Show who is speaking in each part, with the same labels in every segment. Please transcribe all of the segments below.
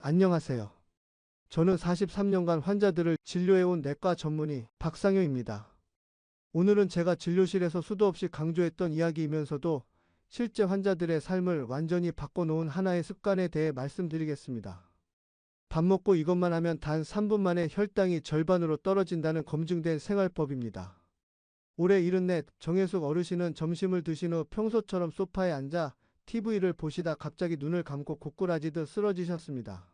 Speaker 1: 안녕하세요. 저는 43년간 환자들을 진료해온 내과 전문의 박상효입니다. 오늘은 제가 진료실에서 수도 없이 강조했던 이야기이면서도 실제 환자들의 삶을 완전히 바꿔놓은 하나의 습관에 대해 말씀드리겠습니다. 밥 먹고 이것만 하면 단 3분 만에 혈당이 절반으로 떨어진다는 검증된 생활법입니다. 올해 74 정혜숙 어르신은 점심을 드신 후 평소처럼 소파에 앉아 TV를 보시다 갑자기 눈을 감고 고꾸라지듯 쓰러지셨습니다.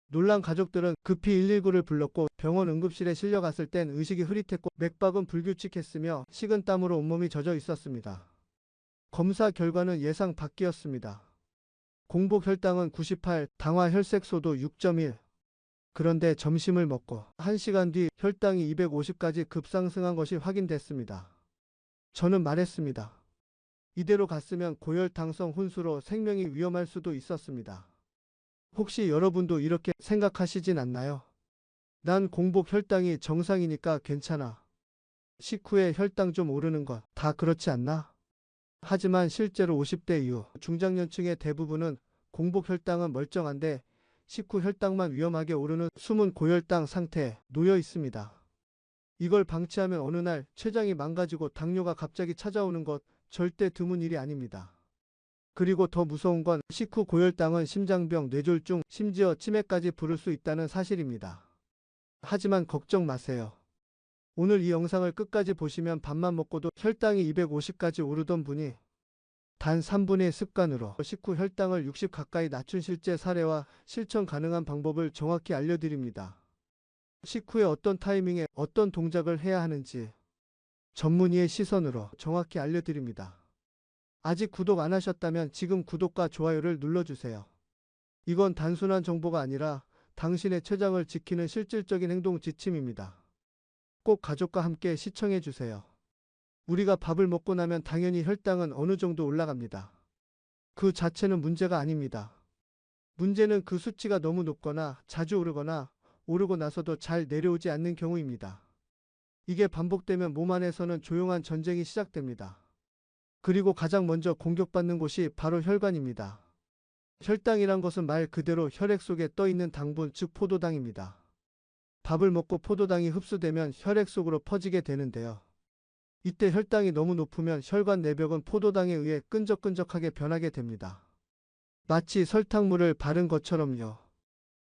Speaker 1: 놀란 가족들은 급히 119를 불렀고 병원 응급실에 실려갔을 땐 의식이 흐릿했고 맥박은 불규칙했으며 식은땀으로 온몸이 젖어 있었습니다. 검사 결과는 예상 밖이었습니다. 공복 혈당은 98, 당화 혈색소도 6.1. 그런데 점심을 먹고 1시간 뒤 혈당이 250까지 급상승한 것이 확인됐습니다. 저는 말했습니다. 이대로 갔으면 고혈당성 혼수로 생명이 위험할 수도 있었습니다. 혹시 여러분도 이렇게 생각하시진 않나요? 난 공복 혈당이 정상이니까 괜찮아. 식후에 혈당 좀 오르는 것 다 그렇지 않나? 하지만 실제로 50대 이후 중장년층의 대부분은 공복 혈당은 멀쩡한데 식후 혈당만 위험하게 오르는 숨은 고혈당 상태에 놓여 있습니다. 이걸 방치하면 어느 날 췌장이 망가지고 당뇨가 갑자기 찾아오는 것 절대 드문 일이 아닙니다. 그리고 더 무서운 건 식후 고혈당은 심장병, 뇌졸중, 심지어 치매까지 부를 수 있다는 사실입니다. 하지만 걱정 마세요. 오늘 이 영상을 끝까지 보시면 밥만 먹고도 혈당이 250까지 오르던 분이 단 3분의 습관으로 식후 혈당을 60 가까이 낮춘 실제 사례와 실천 가능한 방법을 정확히 알려드립니다. 식후에 어떤 타이밍에 어떤 동작을 해야 하는지 전문의의 시선으로 정확히 알려드립니다. 아직 구독 안 하셨다면 지금 구독과 좋아요를 눌러주세요. 이건 단순한 정보가 아니라 당신의 췌장을 지키는 실질적인 행동 지침입니다. 꼭 가족과 함께 시청해주세요. 우리가 밥을 먹고 나면 당연히 혈당은 어느 정도 올라갑니다. 그 자체는 문제가 아닙니다. 문제는 그 수치가 너무 높거나 자주 오르거나 오르고 나서도 잘 내려오지 않는 경우입니다. 이게 반복되면 몸 안에서는 조용한 전쟁이 시작됩니다. 그리고 가장 먼저 공격받는 곳이 바로 혈관입니다. 혈당이란 것은 말 그대로 혈액 속에 떠있는 당분, 즉 포도당입니다. 밥을 먹고 포도당이 흡수되면 혈액 속으로 퍼지게 되는데요. 이때 혈당이 너무 높으면 혈관 내벽은 포도당에 의해 끈적끈적하게 변하게 됩니다. 마치 설탕물을 바른 것처럼요.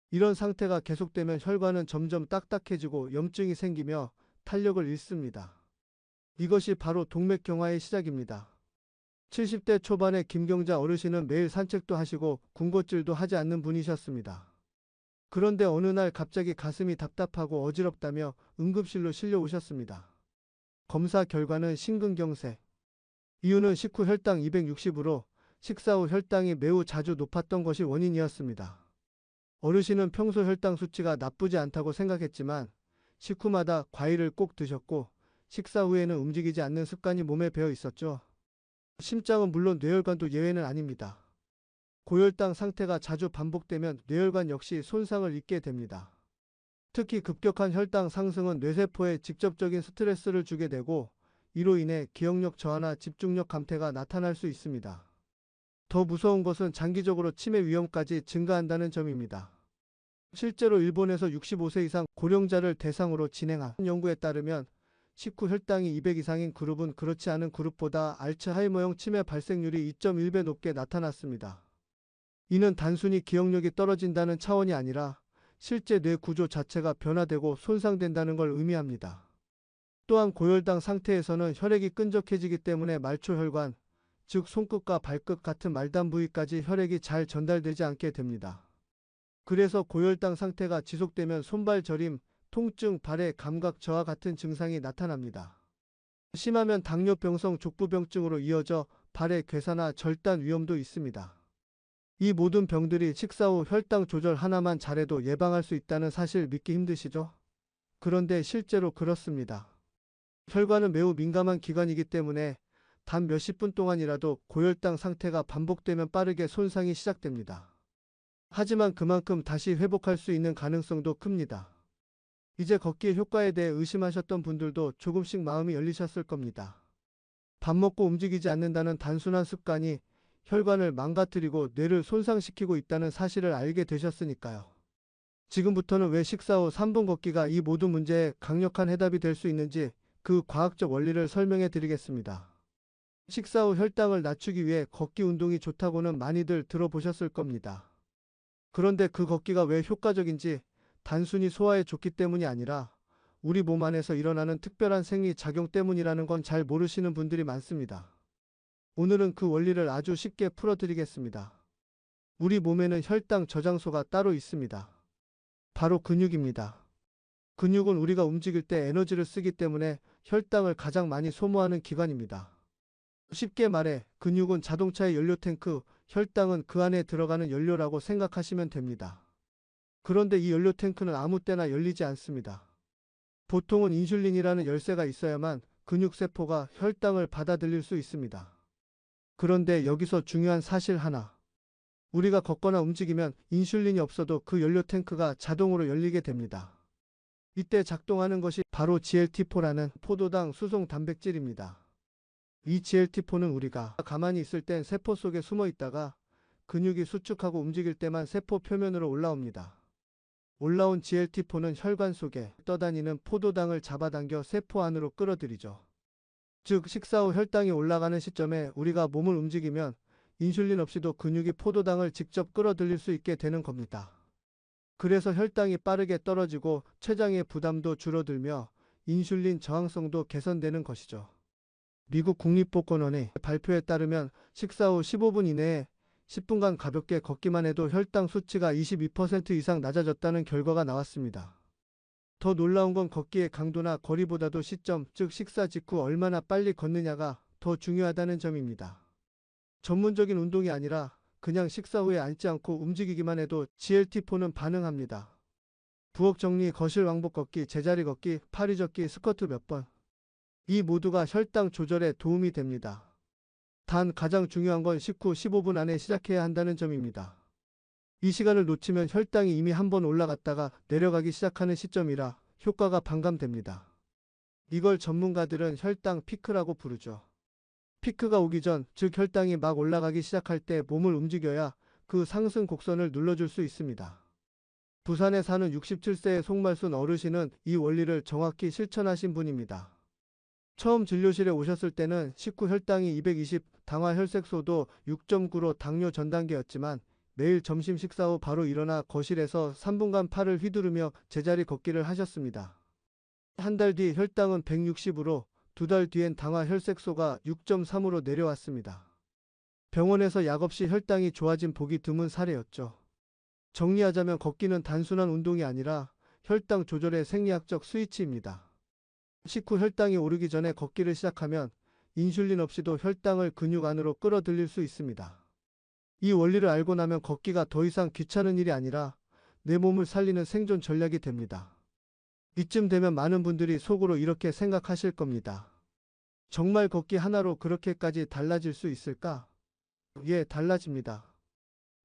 Speaker 1: 이런 상태가 계속되면 혈관은 점점 딱딱해지고 염증이 생기며 탄력을 잃습니다. 이것이 바로 동맥경화의 시작입니다. 70대 초반의 김경자 어르신은 매일 산책도 하시고 군것질도 하지 않는 분이셨습니다. 그런데 어느 날 갑자기 가슴이 답답하고 어지럽다며 응급실로 실려오셨습니다. 검사 결과는 심근경색. 이유는 식후 혈당 260으로 식사 후 혈당이 매우 자주 높았던 것이 원인이었습니다. 어르신은 평소 혈당 수치가 나쁘지 않다고 생각했지만 식후마다 과일을 꼭 드셨고 식사 후에는 움직이지 않는 습관이 몸에 배어 있었죠. 심장은 물론 뇌혈관도 예외는 아닙니다. 고혈당 상태가 자주 반복되면 뇌혈관 역시 손상을 입게 됩니다. 특히 급격한 혈당 상승은 뇌세포에 직접적인 스트레스를 주게 되고 이로 인해 기억력 저하나 집중력 감퇴가 나타날 수 있습니다. 더 무서운 것은 장기적으로 치매 위험까지 증가한다는 점입니다. 실제로 일본에서 65세 이상 고령자를 대상으로 진행한 연구에 따르면 식후 혈당이 200 이상인 그룹은 그렇지 않은 그룹보다 알츠하이머형 치매 발생률이 2.1배 높게 나타났습니다. 이는 단순히 기억력이 떨어진다는 차원이 아니라 실제 뇌 구조 자체가 변화되고 손상된다는 걸 의미합니다. 또한 고혈당 상태에서는 혈액이 끈적해지기 때문에 말초혈관, 즉 손끝과 발끝 같은 말단 부위까지 혈액이 잘 전달되지 않게 됩니다. 그래서 고혈당 상태가 지속되면 손발 저림, 통증, 발의 감각 저하 같은 증상이 나타납니다. 심하면 당뇨병성 족부병증으로 이어져 발의 괴사나 절단 위험도 있습니다. 이 모든 병들이 식사 후 혈당 조절 하나만 잘해도 예방할 수 있다는 사실 믿기 힘드시죠? 그런데 실제로 그렇습니다. 혈관은 매우 민감한 기관이기 때문에 단 몇십 분 동안이라도 고혈당 상태가 반복되면 빠르게 손상이 시작됩니다. 하지만 그만큼 다시 회복할 수 있는 가능성도 큽니다. 이제 걷기의 효과에 대해 의심하셨던 분들도 조금씩 마음이 열리셨을 겁니다. 밥 먹고 움직이지 않는다는 단순한 습관이 혈관을 망가뜨리고 뇌를 손상시키고 있다는 사실을 알게 되셨으니까요. 지금부터는 왜 식사 후 3분 걷기가 이 모든 문제에 강력한 해답이 될 수 있는지 그 과학적 원리를 설명해 드리겠습니다. 식사 후 혈당을 낮추기 위해 걷기 운동이 좋다고는 많이들 들어보셨을 겁니다. 그런데 그 걷기가 왜 효과적인지 단순히 소화에 좋기 때문이 아니라 우리 몸 안에서 일어나는 특별한 생리 작용 때문이라는 건 잘 모르시는 분들이 많습니다. 오늘은 그 원리를 아주 쉽게 풀어드리겠습니다. 우리 몸에는 혈당 저장소가 따로 있습니다. 바로 근육입니다. 근육은 우리가 움직일 때 에너지를 쓰기 때문에 혈당을 가장 많이 소모하는 기관입니다. 쉽게 말해 근육은 자동차의 연료 탱크, 혈당은 그 안에 들어가는 연료라고 생각하시면 됩니다. 그런데 이 연료 탱크는 아무 때나 열리지 않습니다. 보통은 인슐린이라는 열쇠가 있어야만 근육세포가 혈당을 받아들일 수 있습니다. 그런데 여기서 중요한 사실 하나. 우리가 걷거나 움직이면 인슐린이 없어도 그 연료 탱크가 자동으로 열리게 됩니다. 이때 작동하는 것이 바로 GLT4라는 포도당 수송 단백질입니다. 이 GLT4는 우리가 가만히 있을 땐 세포 속에 숨어 있다가 근육이 수축하고 움직일 때만 세포 표면으로 올라옵니다. 올라온 GLT4는 혈관 속에 떠다니는 포도당을 잡아당겨 세포 안으로 끌어들이죠. 즉 식사 후 혈당이 올라가는 시점에 우리가 몸을 움직이면 인슐린 없이도 근육이 포도당을 직접 끌어들일 수 있게 되는 겁니다. 그래서 혈당이 빠르게 떨어지고 췌장의 부담도 줄어들며 인슐린 저항성도 개선되는 것이죠. 미국 국립보건원의 발표에 따르면 식사 후 15분 이내에 10분간 가볍게 걷기만 해도 혈당 수치가 22% 이상 낮아졌다는 결과가 나왔습니다. 더 놀라운 건 걷기의 강도나 거리보다도 시점, 즉 식사 직후 얼마나 빨리 걷느냐가 더 중요하다는 점입니다. 전문적인 운동이 아니라 그냥 식사 후에 앉지 않고 움직이기만 해도 GLT4는 반응합니다. 부엌 정리, 거실 왕복 걷기, 제자리 걷기, 파리 젓기, 스쿼트 몇 번. 이 모두가 혈당 조절에 도움이 됩니다. 단 가장 중요한 건 식후 15분 안에 시작해야 한다는 점입니다. 이 시간을 놓치면 혈당이 이미 한번 올라갔다가 내려가기 시작하는 시점이라 효과가 반감됩니다. 이걸 전문가들은 혈당 피크라고 부르죠. 피크가 오기 전, 즉 혈당이 막 올라가기 시작할 때 몸을 움직여야 그 상승 곡선을 눌러줄 수 있습니다. 부산에 사는 67세의 송말순 어르신은 이 원리를 정확히 실천하신 분입니다. 처음 진료실에 오셨을 때는 식후 혈당이 220, 당화 혈색소도 6.9로 당뇨 전 단계였지만 매일 점심 식사 후 바로 일어나 거실에서 3분간 팔을 휘두르며 제자리 걷기를 하셨습니다. 한 달 뒤 혈당은 160으로 2달 뒤엔 당화 혈색소가 6.3으로 내려왔습니다. 병원에서 약 없이 혈당이 좋아진 보기 드문 사례였죠. 정리하자면 걷기는 단순한 운동이 아니라 혈당 조절의 생리학적 스위치입니다. 식후 혈당이 오르기 전에 걷기를 시작하면 인슐린 없이도 혈당을 근육 안으로 끌어들일 수 있습니다. 이 원리를 알고 나면 걷기가 더 이상 귀찮은 일이 아니라 내 몸을 살리는 생존 전략이 됩니다. 이쯤 되면 많은 분들이 속으로 이렇게 생각하실 겁니다. 정말 걷기 하나로 그렇게까지 달라질 수 있을까? 예, 달라집니다.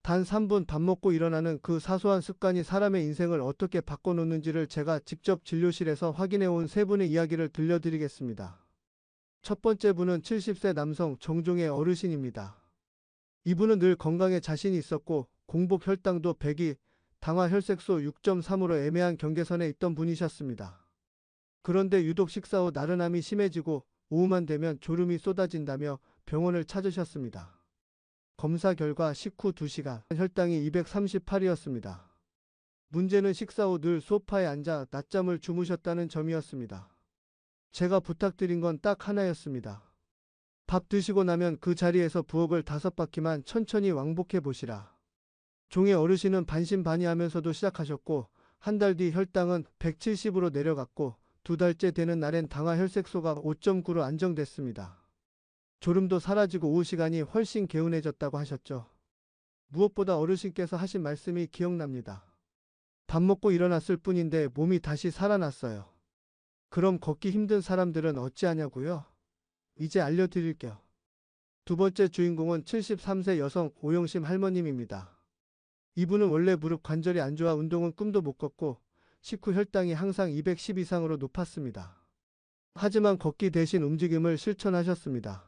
Speaker 1: 단 3분 밥 먹고 일어나는 그 사소한 습관이 사람의 인생을 어떻게 바꿔놓는지를 제가 직접 진료실에서 확인해온 세 분의 이야기를 들려드리겠습니다. 첫 번째 분은 70세 남성 정종의 어르신입니다. 이분은 늘 건강에 자신이 있었고 공복 혈당도 102, 당화 혈색소 6.3으로 애매한 경계선에 있던 분이셨습니다. 그런데 유독 식사 후 나른함이 심해지고 오후만 되면 졸음이 쏟아진다며 병원을 찾으셨습니다. 검사 결과 식후 2시간 혈당이 238이었습니다. 문제는 식사 후 늘 소파에 앉아 낮잠을 주무셨다는 점이었습니다. 제가 부탁드린 건 딱 하나였습니다. 밥 드시고 나면 그 자리에서 부엌을 5바퀴만 천천히 왕복해 보시라. 종의 어르신은 반신반의하면서도 시작하셨고 한 달 뒤 혈당은 170으로 내려갔고 2달째 되는 날엔 당화 혈색소가 5.9로 안정됐습니다. 졸음도 사라지고 오후 시간이 훨씬 개운해졌다고 하셨죠. 무엇보다 어르신께서 하신 말씀이 기억납니다. 밥 먹고 일어났을 뿐인데 몸이 다시 살아났어요. 그럼 걷기 힘든 사람들은 어찌하냐고요? 이제 알려드릴게요. 두 번째 주인공은 73세 여성 오영심 할머님입니다. 이분은 원래 무릎 관절이 안 좋아 운동은 꿈도 못 걷고 식후 혈당이 항상 210 이상으로 높았습니다. 하지만 걷기 대신 움직임을 실천하셨습니다.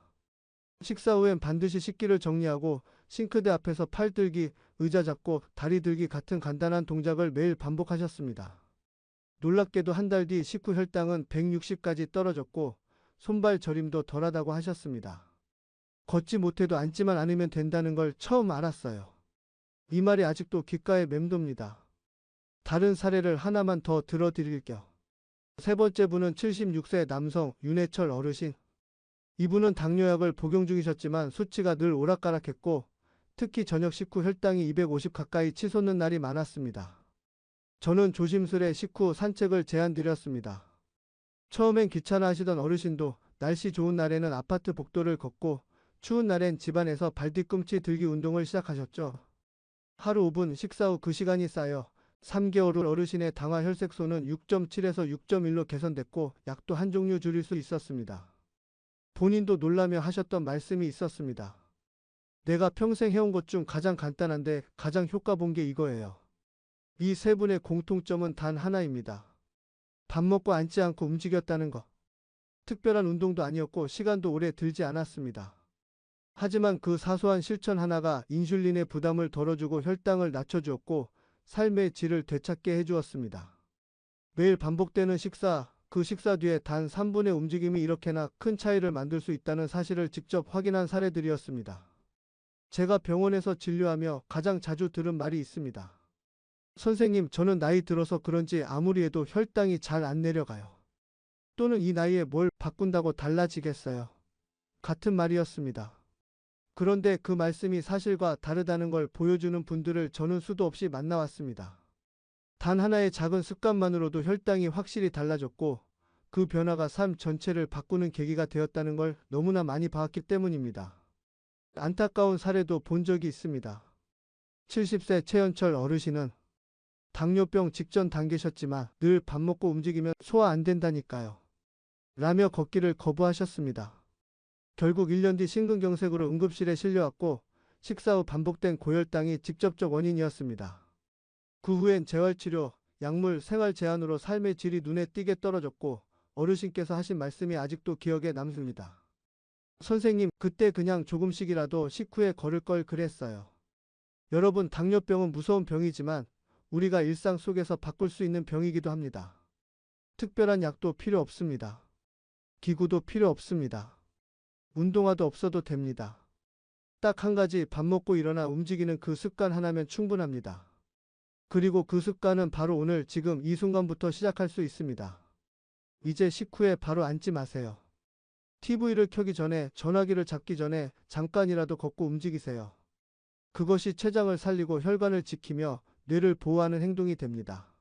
Speaker 1: 식사 후엔 반드시 식기를 정리하고 싱크대 앞에서 팔 들기, 의자 잡고 다리 들기 같은 간단한 동작을 매일 반복하셨습니다. 놀랍게도 한 달 뒤 식후 혈당은 160까지 떨어졌고 손발 저림도 덜하다고 하셨습니다. 걷지 못해도 앉지만 않으면 된다는 걸 처음 알았어요. 이 말이 아직도 귓가에 맴돕니다. 다른 사례를 하나만 더 들어드릴게요. 세 번째 분은 76세 남성 윤해철 어르신. 이분은 당뇨약을 복용 중이셨지만 수치가 늘 오락가락했고 특히 저녁 식후 혈당이 250 가까이 치솟는 날이 많았습니다. 저는 조심스레 식후 산책을 제안드렸습니다. 처음엔 귀찮아하시던 어르신도 날씨 좋은 날에는 아파트 복도를 걷고 추운 날엔 집안에서 발뒤꿈치 들기 운동을 시작하셨죠. 하루 5분 식사 후 그 시간이 쌓여 3개월 후 어르신의 당화 혈색소는 6.7에서 6.1로 개선됐고 약도 한 종류 줄일 수 있었습니다. 본인도 놀라며 하셨던 말씀이 있었습니다. 내가 평생 해온 것 중 가장 간단한데 가장 효과 본 게 이거예요. 이 세 분의 공통점은 단 하나입니다. 밥 먹고 앉지 않고 움직였다는 것. 특별한 운동도 아니었고 시간도 오래 들지 않았습니다. 하지만 그 사소한 실천 하나가 인슐린의 부담을 덜어주고 혈당을 낮춰주었고 삶의 질을 되찾게 해주었습니다. 매일 반복되는 식사, 그 식사 뒤에 단 3분의 움직임이 이렇게나 큰 차이를 만들 수 있다는 사실을 직접 확인한 사례들이었습니다. 제가 병원에서 진료하며 가장 자주 들은 말이 있습니다. 선생님, 저는 나이 들어서 그런지 아무리 해도 혈당이 잘 안 내려가요. 또는 이 나이에 뭘 바꾼다고 달라지겠어요. 같은 말이었습니다. 그런데 그 말씀이 사실과 다르다는 걸 보여주는 분들을 저는 수도 없이 만나왔습니다. 단 하나의 작은 습관만으로도 혈당이 확실히 달라졌고 그 변화가 삶 전체를 바꾸는 계기가 되었다는 걸 너무나 많이 봤기 때문입니다. 안타까운 사례도 본 적이 있습니다. 70세 최연철 어르신은 당뇨병 직전 단계셨지만 늘 밥 먹고 움직이면 소화 안 된다니까요. 라며 걷기를 거부하셨습니다. 결국 1년 뒤 심근경색으로 응급실에 실려왔고 식사 후 반복된 고혈당이 직접적 원인이었습니다. 그 후엔 재활치료, 약물, 생활 제한으로 삶의 질이 눈에 띄게 떨어졌고 어르신께서 하신 말씀이 아직도 기억에 남습니다. 선생님, 그때 그냥 조금씩이라도 식후에 걸을 걸 그랬어요. 여러분, 당뇨병은 무서운 병이지만 우리가 일상 속에서 바꿀 수 있는 병이기도 합니다. 특별한 약도 필요 없습니다. 기구도 필요 없습니다. 운동화도 없어도 됩니다. 딱 한 가지, 밥 먹고 일어나 움직이는 그 습관 하나면 충분합니다. 그리고 그 습관은 바로 오늘 지금 이 순간부터 시작할 수 있습니다. 이제 식후에 바로 앉지 마세요. TV를 켜기 전에, 전화기를 잡기 전에 잠깐이라도 걷고 움직이세요. 그것이 췌장을 살리고 혈관을 지키며 뇌를 보호하는 행동이 됩니다.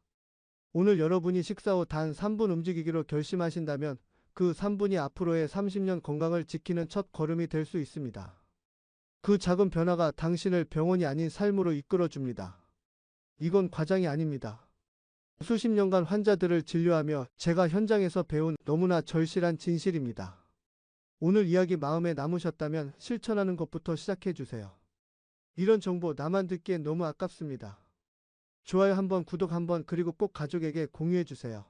Speaker 1: 오늘 여러분이 식사 후 단 3분 움직이기로 결심하신다면 그 3분이 앞으로의 30년 건강을 지키는 첫 걸음이 될 수 있습니다. 그 작은 변화가 당신을 병원이 아닌 삶으로 이끌어줍니다. 이건 과장이 아닙니다. 수십 년간 환자들을 진료하며 제가 현장에서 배운 너무나 절실한 진실입니다. 오늘 이야기 마음에 남으셨다면 실천하는 것부터 시작해주세요. 이런 정보 나만 듣기엔 너무 아깝습니다. 좋아요 한번, 구독 한번, 그리고 꼭 가족에게 공유해주세요.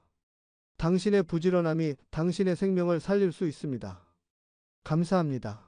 Speaker 1: 당신의 부지런함이 당신의 생명을 살릴 수 있습니다. 감사합니다.